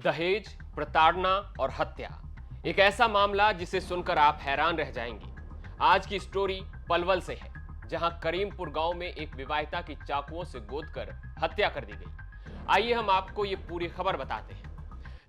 दहेज, प्रताड़ना और हत्या, एक ऐसा मामला जिसे सुनकर आप हैरान रह जाएंगे। आज की स्टोरी पलवल से है, जहां करीमपुर गांव में एक विवाहिता की चाकुओं से गोदकर हत्या कर दी गई। आइए हम आपको ये पूरी खबर बताते हैं।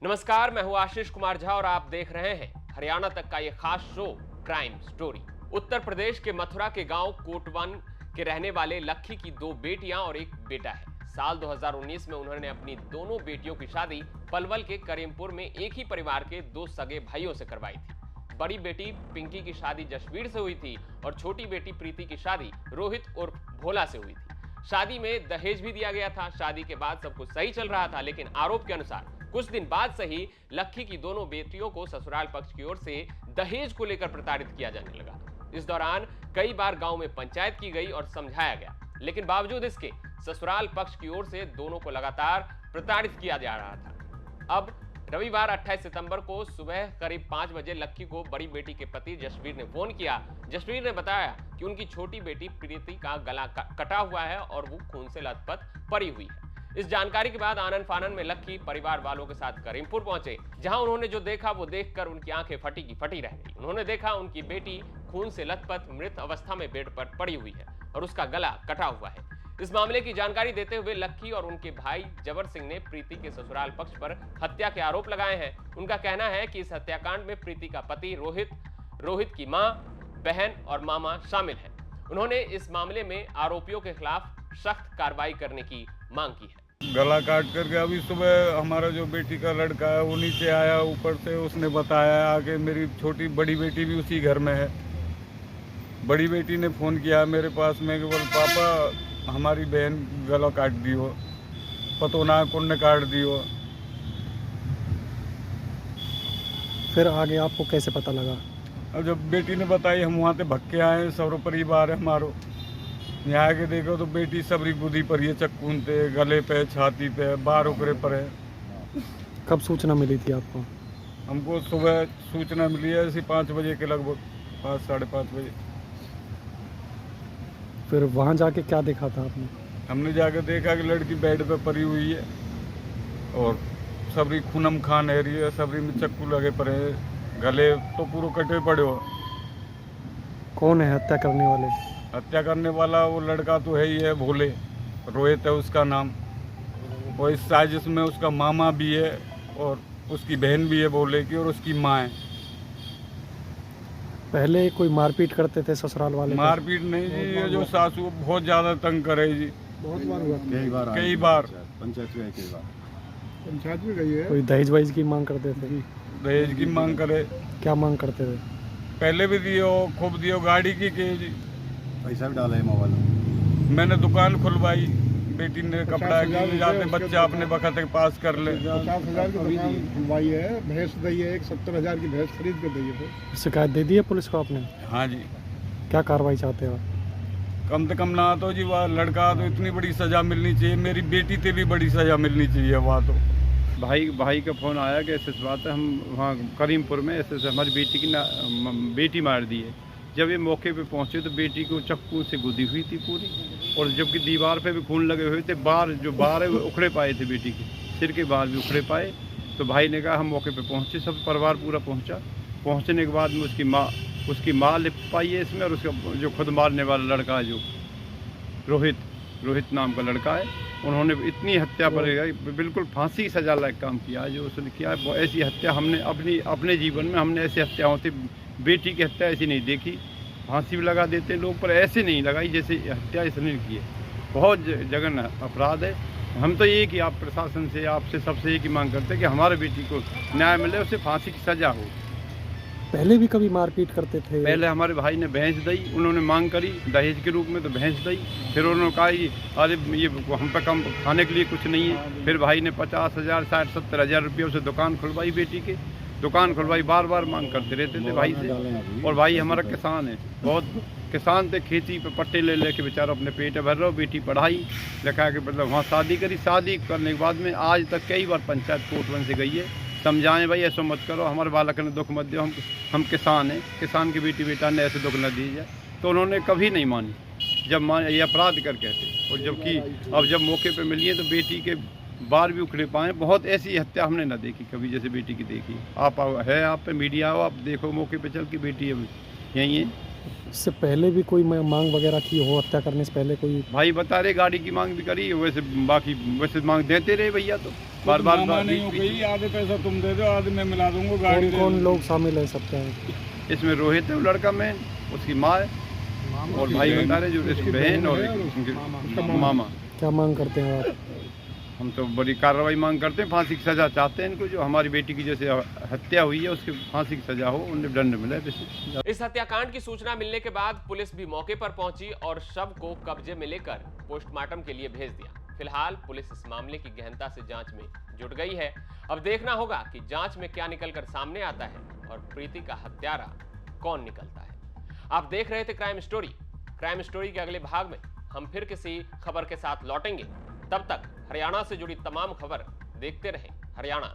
नमस्कार, मैं हूं आशीष कुमार झा और आप देख रहे हैं हरियाणा तक का ये खास show crime story. Uttar Pradesh के मथुरा के गांव कोटवन के रहने वाले लक्की की 2 बेटियां और एक बेटा है। साल 2019 में उन्होंने अपनी दोनों बेटियों की शादी पलवल के करीमपुर में एक ही परिवार के 2 सगे भाइयों से करवाई थी। बड़ी बेटी पिंकी की शादी जसवीर से हुई थी और छोटी बेटी प्रीति की शादी रोहित उर्फ भोला से हुई थी। शादी में दहेज भी दिया गया था। शादी के बाद सब कुछ सही चल रहा था, लेकिन आरोप के अनुसार कुछ दिन बाद से ही लक्की की दोनों बेटियों को ससुराल पक्ष की ओर से दहेज को लेकर प्रताड़ित किया जाने लगा। इस दौरान कई बार गांव में पंचायत की गई और समझाया गया, लेकिन बावजूद इसके ससुराल पक्ष की ओर से दोनों को लगातार प्रताड़ित किया जा रहा था। अब रविवार 28 सितंबर को सुबह करीब 5 बजे लक्की को बड़ी बेटी के पति जसवीर ने फोन किया। जसवीर ने बताया कि उनकी छोटी बेटी प्रीति का गला कटा हुआ है और वो खून से लथपथ पड़ी हुई है। इस जानकारी के बाद आनन फानन में लक्की परिवार वालों के साथ करीमपुर पहुंचे, जहां उन्होंने जो देखा वो देखकर उनकी आंखें फटी की फटी रह गई। उन्होंने देखा उनकी बेटी खून से लथपथ मृत अवस्था में बेड पर पड़ी हुई है और उसका गला कटा हुआ है। इस मामले की जानकारी देते हुए लक्की और उनके भाई जबर सिंह ने प्रीति के ससुराल पक्ष पर हत्या के आरोप लगाए हैं। उनका कहना है कि इस हत्याकांड में प्रीति का पति रोहित की मां, बहन और मामा शामिल हैं। उन्होंने इस मामले में आरोपियों के खिलाफ सख्त कार्रवाई करने की मांग की है। गला काट करके अभी सुबह हमारा जो बेटी का लड़का है वो नीचे आया, ऊपर से उसने बताया आके मेरी बड़ी बेटी भी उसी घर में है। बड़ी बेटी ने फ़ोन किया मेरे पास में कि बोल पापा हमारी बहन गला काट दियो, पतो ना कौन ने काट दियो। फिर आगे आपको कैसे पता लगा? अब जब बेटी ने बताई हम वहाँ से भग के आए, सौरो परिवार है हमारो। यहाँ आके देखो तो बेटी सबरी बुद्धि पर ये चक्कून थे, गले पे, छाती पे, बार उकरे पर है। कब सूचना मिली थी आपको? हमको सुबह सूचना मिली है ऐसी 5 बजे के लगभग, 5 साढ़े 5 बजे। फिर वहाँ जाके क्या देखा था आपने? हमने जाकर देखा कि लड़की बेड पे पड़ी हुई है और सबरी खूनम खान है रही है, सबरी में चक्कू लगे पड़े हैं, गले तो पूरे कटे पड़े हो। कौन है हत्या करने वाले? हत्या करने वाला वो लड़का तो है ही है, भोले, रोहित है उसका नाम। और इस साजिश में उसका मामा भी है और उसकी बहन भी है भोले की, और उसकी माँ है। पहले कोई मारपीट करते थे ससुराल वाले? मारपीट नहीं जी, ये जो सासू बहुत ज़्यादा तंग करे जी। बहुत बार हुआ? कई बार पंचायत में गई है। कोई दहेज वहेज की मांग करते थे? दहेज की मांग करे। क्या मांग करते थे? पहले भी दियो, खूब दियो, गाड़ी की जी, पैसा भी डाला है मोबाइल। मैंने दुकान खुलवाई, बेटी ने कपड़ा की जाते बच्चा अपने बखत के पास कर ले। 50,000 की दुकान खुलवाई है, भैंस दी है, एक 70,000 की भैंस खरीद के दी है। शिकायत दे दी है पुलिस को आपने? हाँ जी। क्या कार्रवाई चाहते हो? कम से कम ना तो जी वह लड़का तो इतनी बड़ी सजा मिलनी चाहिए, मेरी बेटी से भी बड़ी सजा मिलनी चाहिए। वहाँ तो भाई का फ़ोन आया कि ऐसे बात है, हम वहाँ करीमपुर में ऐसे हमारी बेटी की बेटी मार दी है। जब ये मौके पे पहुँचे तो बेटी को चक्कू से गुदी हुई थी पूरी, और जबकि दीवार पे भी खून लगे हुए थे। बार है वो उखड़े पाए थे, बेटी के सिर के बाल भी उखड़े पाए। तो भाई ने कहा हम मौके पे पहुँचे, सब परिवार पूरा पहुँचा। पहुँचने के बाद में उसकी माँ लिप पाई है इसमें, और उसका जो खुद मारने वाला लड़का है जो रोहित नाम का लड़का है, उन्होंने इतनी हत्या पर बिल्कुल फांसी की सजा लायक काम किया है जो उसने किया है। ऐसी हत्या हमने अपने जीवन में हमने ऐसी हत्या होती, बेटी की हत्या ऐसी नहीं देखी। फांसी भी लगा देते लोग, पर ऐसे नहीं लगाई जैसे हत्या इसने की है। बहुत जघन्य अपराध है। हम तो ये कि आप प्रशासन से, आपसे, सबसे ये की मांग करते हैं कि हमारे बेटी को न्याय मिले, उसे फांसी की सजा हो। पहले भी कभी मारपीट करते थे? पहले हमारे भाई ने भैंस दी, उन्होंने मांग करी दहेज के रूप में, तो भैंस दी। फिर उन्होंने कहा कि अरे ये हम पे कम खाने के लिए कुछ नहीं है। फिर भाई ने 50,000, 60, 70,000 रुपये से दुकान खुलवाई, बेटी के दुकान खुलवाई। बार बार मांग करते रहते थे भाई से। और भाई हमारा किसान है, बहुत किसान थे, खेती पे पट्टे ले लेके बेचारा अपने पेट भर रहा हो। बेटी पढ़ाई लिखा के मतलब वहाँ शादी करी। शादी करने के बाद में आज तक कई बार पंचायत कोटवन से गई है, समझाएं भाई ऐसा मत करो, हमारे बालक ने दुख मत दो, हम किसान हैं, किसान की बेटी बेटा ने ऐसे दुख न दीजिए। तो उन्होंने कभी नहीं मानी, जब ये अपराध कर कहते। और जबकि अब जब मौके पे मिली है तो बेटी के बार भी उखड़े पाए। बहुत ऐसी हत्या हमने ना देखी कभी जैसे बेटी की देखी। आप पे मीडिया हो, आप देखो मौके पे चल के बेटी अभी यही है। इससे पहले भी कोई मांग वगैरह की हो, हत्या करने से पहले कोई? भाई बता रहे गाड़ी की मांग भी करी, वैसे बाकी वैसे मांग देते रहे भैया, तो बार नहीं हो गई, आधे पैसा तुम दे दो, आधे मैं मिला दूंगा गाड़ी। कौन लोग शामिल है सकते हैं इसमें? रोहित है वो लड़का में, उसकी माँ है और भाई बता रहे जो इसकी बहन और मामा। क्या मांग करते हैं आप? हम तो बड़ी कार्रवाई मांग करते हैं, फांसी की सजा चाहते हैं इनको। जो हमारी बेटी की जैसे हत्या हुई है उसकी फांसी की सजा हो, उन्हें दंड मिले। इस हत्याकांड की सूचना मिलने के बाद पुलिस भी मौके पर पहुंची और शव को कब्जे में लेकर पोस्टमार्टम के लिए भेज दिया। फिलहाल पुलिस इस मामले की गहनता से जांच में जुट गई है। अब देखना होगा कि जांच में क्या निकलकर सामने आता है और प्रीति का हत्यारा कौन निकलता है। आप देख रहे थे क्राइम स्टोरी। क्राइम स्टोरी के अगले भाग में हम फिर किसी खबर के साथ लौटेंगे। तब तक हरियाणा से जुड़ी तमाम खबर देखते रहें हरियाणा